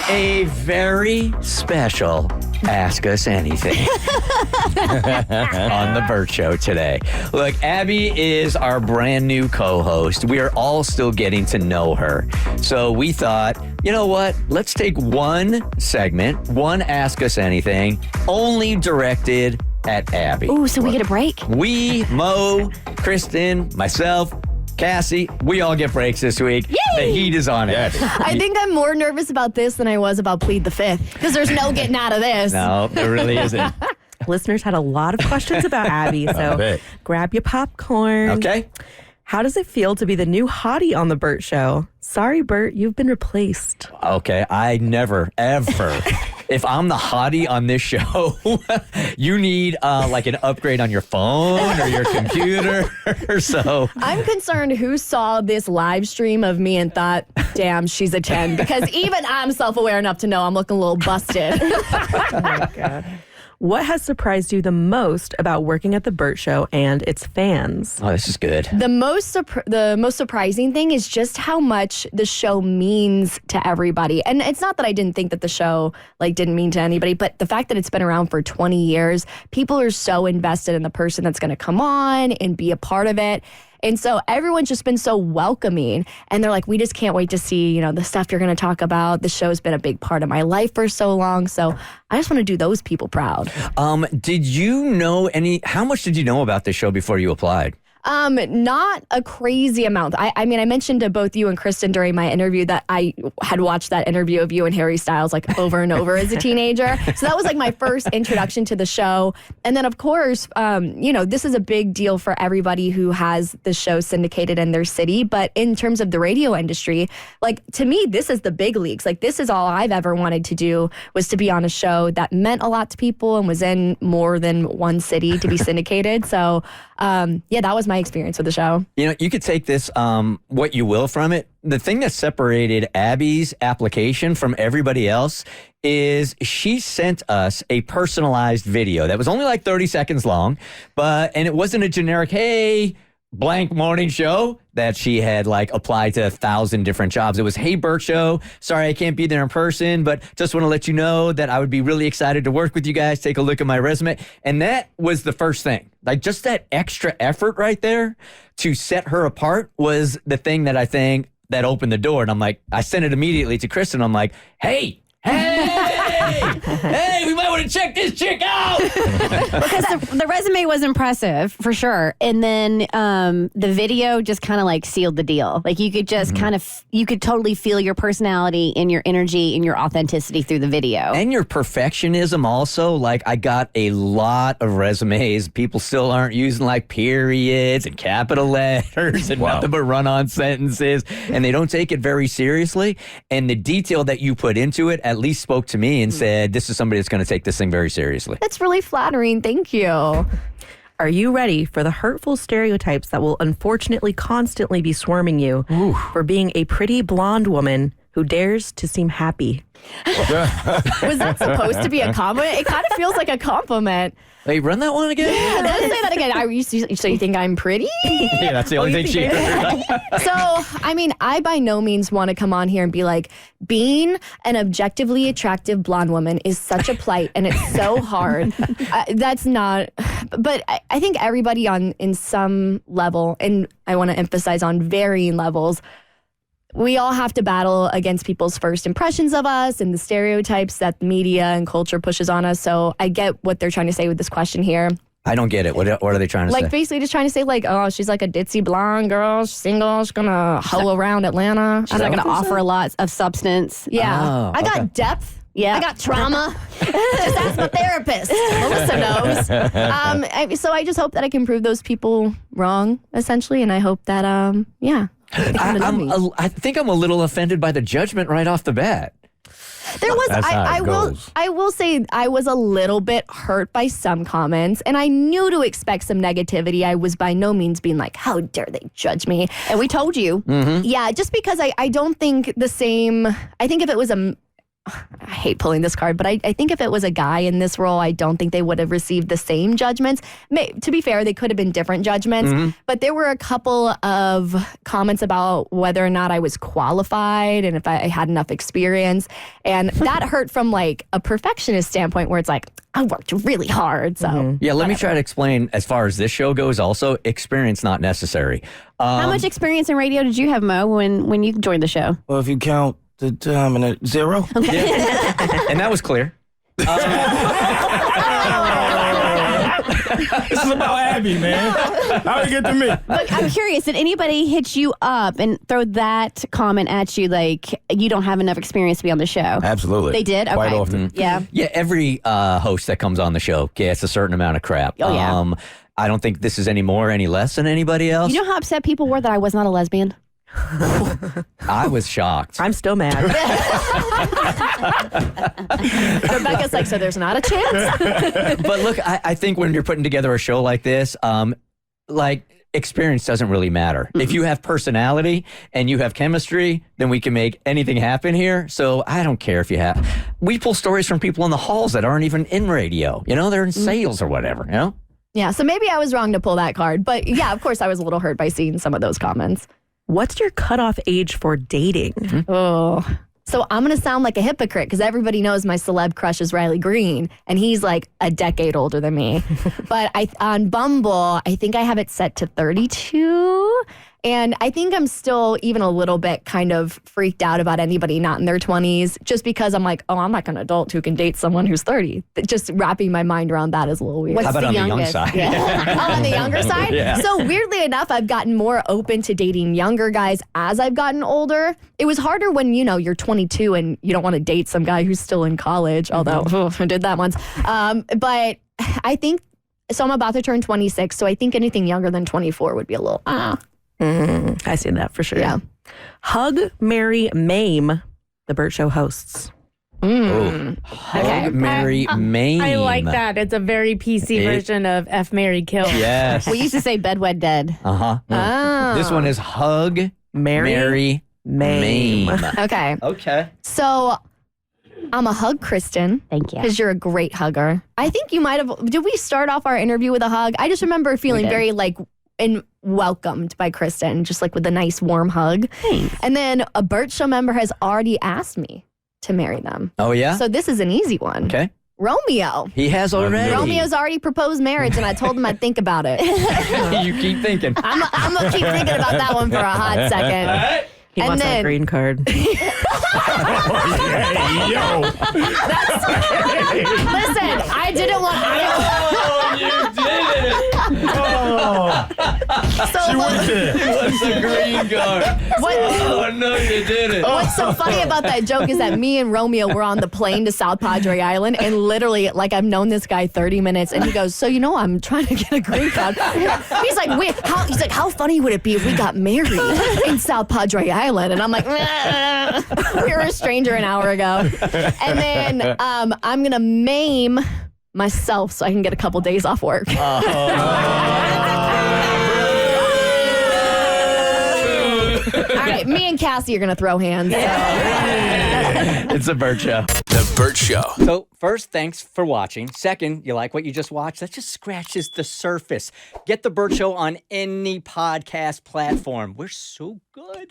a very special Ask Us Anything on the Bert Show today. Look, Abby is our brand new co-host. We are all still getting to know her. So we thought, you know what? Let's take one segment, one Ask Us Anything, only directed at Abby. Ooh, so we get a break? We, Mo, Kristen, myself, Cassie, we all get breaks this week. Yay! The heat is on it. I think I'm more nervous about this than I was about Plead the Fifth, because there's no getting out of this. No, there really isn't. Listeners had a lot of questions about Abby, so grab your popcorn. Okay. How does it feel to be the new hottie on the Bert Show? Sorry, Bert, you've been replaced. Okay, I never, ever. If I'm the hottie on this show, you need like an upgrade on your phone or your computer. So I'm concerned who saw this live stream of me and thought, damn, she's a 10. Because even I'm self-aware enough to know I'm looking a little busted. Oh, my God. What has surprised you the most about working at the Bert Show and its fans? oh, this is good. The most surprising thing is just how much the show means to everybody. And it's not that I didn't think that the show didn't mean to anybody, but the fact that it's been around for 20 years, people are so invested in the person that's going to come on and be a part of it. And so everyone's just been so welcoming, and they're like, we just can't wait to see, the stuff you're going to talk about. The show's been a big part of my life for so long. So I just want to do those people proud. Did you know how much did you know about this show before you applied? Not a crazy amount. I mean, I mentioned to both you and Kristen during my interview that I had watched that interview of you and Harry Styles over and over as a teenager. So that was my first introduction to the show. And then, of course, this is a big deal for everybody who has the show syndicated in their city. But in terms of the radio industry, to me, this is the big leagues. This is all I've ever wanted to do, was to be on a show that meant a lot to people and was in more than one city to be syndicated. So, that was my experience with the show. You could take this, what you will from it. The thing that separated Abby's application from everybody else is she sent us a personalized video that was only 30 seconds long, and it wasn't a generic, hey, blank morning show that she had applied to 1,000 different jobs. It was, hey, Bert Show, sorry I can't be there in person, but just want to let you know that I would be really excited to work with you guys. Take a look at my resume. And that was the first thing. Just that extra effort right there to set her apart was the thing that I think that opened the door. And I sent it immediately to Kristen. I'm like, hey, we might want to check this chick out. Because the resume was impressive, for sure. And then the video just kind of sealed the deal. You could just you could totally feel your personality and your energy and your authenticity through the video. And your perfectionism also. I got a lot of resumes. People still aren't using periods and capital letters and nothing but run-on sentences. And they don't take it very seriously. And the detail that you put into it at least spoke to me and said, this is somebody that's going to take this thing very seriously. That's really flattering. Thank you. Are you ready for the hurtful stereotypes that will unfortunately constantly be swarming you for being a pretty blonde woman who dares to seem happy? Was that supposed to be a compliment? It kind of feels like a compliment. Hey, run that one again? Yeah, let's say that again. So you think I'm pretty? Yeah, that's the only thing she heard. So, I by no means want to come on here and be being an objectively attractive blonde woman is such a plight, and it's so hard. That's not, but I think everybody in some level, and I want to emphasize on varying levels, we all have to battle against people's first impressions of us and the stereotypes that the media and culture pushes on us. So I get what they're trying to say with this question here. I don't get it. What are they trying to say? Basically just trying to say oh, she's a ditzy blonde girl, she's single, she's gonna hoe around Atlanta. She's not going to offer a lot of substance. Yeah. Oh, I got depth. Yeah. I got trauma. Just ask my therapist. Melissa knows. So I just hope that I can prove those people wrong, essentially. And I hope that, I think I'm a little offended by the judgment right off the bat. There was, I will say I was a little bit hurt by some comments, and I knew to expect some negativity. I was by no means being how dare they judge me? And we told you. Yeah, just because I don't think the same, I think if it was I hate pulling this card, but I think if it was a guy in this role, I don't think they would have received the same judgments. To be fair, they could have been different judgments, but there were a couple of comments about whether or not I was qualified and if I had enough experience. And that hurt from like a perfectionist standpoint where it's like, I worked really hard. So Yeah, let me try to explain as far as this show goes also, experience not necessary. How much experience in radio did you have, Mo, when you joined the show? Well, if you count the time and a 0. And that was clear. This is about Abby, man. How did it get to me? But I'm curious, did anybody hit you up and throw that comment at you like you don't have enough experience to be on the show? Absolutely. They did? Quite Okay. often. Yeah. Yeah, every host that comes on the show gets a certain amount of crap. Oh, yeah. I don't think this is any more, any less than anybody else. You know how upset people were that I was not a lesbian? I was shocked. I'm still mad. Rebecca's like, so there's not a chance? But look, I think when you're putting together a show like this, like experience doesn't really matter. If you have personality and you have chemistry, then we can make anything happen here. So I don't care if you have. We pull stories from people in the halls that aren't even in radio. You know, they're in sales or whatever. You know. Yeah, so maybe I was wrong to pull that card. But yeah, of course, I was a little hurt by seeing some of those comments. What's your cutoff age for dating? Oh. So I'm going to sound like a hypocrite because everybody knows my celeb crush is Riley Green, and he's like a decade older than me. But on Bumble, I think I have it set to 32. And I think I'm still even a little bit kind of freaked out about anybody not in their 20s just because I'm like, oh, I'm like an adult who can date someone who's 30. Just wrapping my mind around that is a little weird. What's How about the on the young youngest? side? Oh, on the younger side? Yeah. So weirdly enough, I've gotten more open to dating younger guys as I've gotten older. It was harder when, you're 22 and you don't want to date some guy who's still in college, although I did that once. But I think, so I'm about to turn 26, so I think anything younger than 24 would be a little, I see that for sure. Yeah. Hug, marry, maim the Bert Show hosts. Hug, marry, maim. I like that. It's a very PC version of F, Marry, Kill. Yes. We used to say bed, wed, dead. Uh-huh. Oh. This one is hug, marry, maim. Okay. Okay. So I'm a hug Kristen. Thank you. Because you're a great hugger. I think you might have, did we start off our interview with a hug? I just remember feeling did. very and welcomed by Kristen, just like with a nice warm hug. Thanks. And then a Bert Show member has already asked me to marry them. Oh, yeah? So this is an easy one. Okay. Romeo. He has already. Romeo's already proposed marriage, and I told him I'd think about it. You keep thinking. I'm going to keep thinking about that one for a hot second. He And wants that then- green card. Yo. Listen, I didn't want... You did it. So She went there. What's a green card? Oh, no, you did it. What's so funny about that joke is that me and Romeo were on the plane to South Padre Island, and literally, I've known this guy 30 minutes, and he goes, so I'm trying to get a green card. He's like, wait, how funny would it be if we got married in South Padre Island? And I'm like, we were a stranger an hour ago. And then I'm gonna maim myself so I can get a couple days off work. All right, me and Cassie are gonna throw hands. So. It's a Bert Show. The Bert Show. So, first, thanks for watching. Second, you like what you just watched? That just scratches the surface. Get the Bert Show on any podcast platform. We're so good.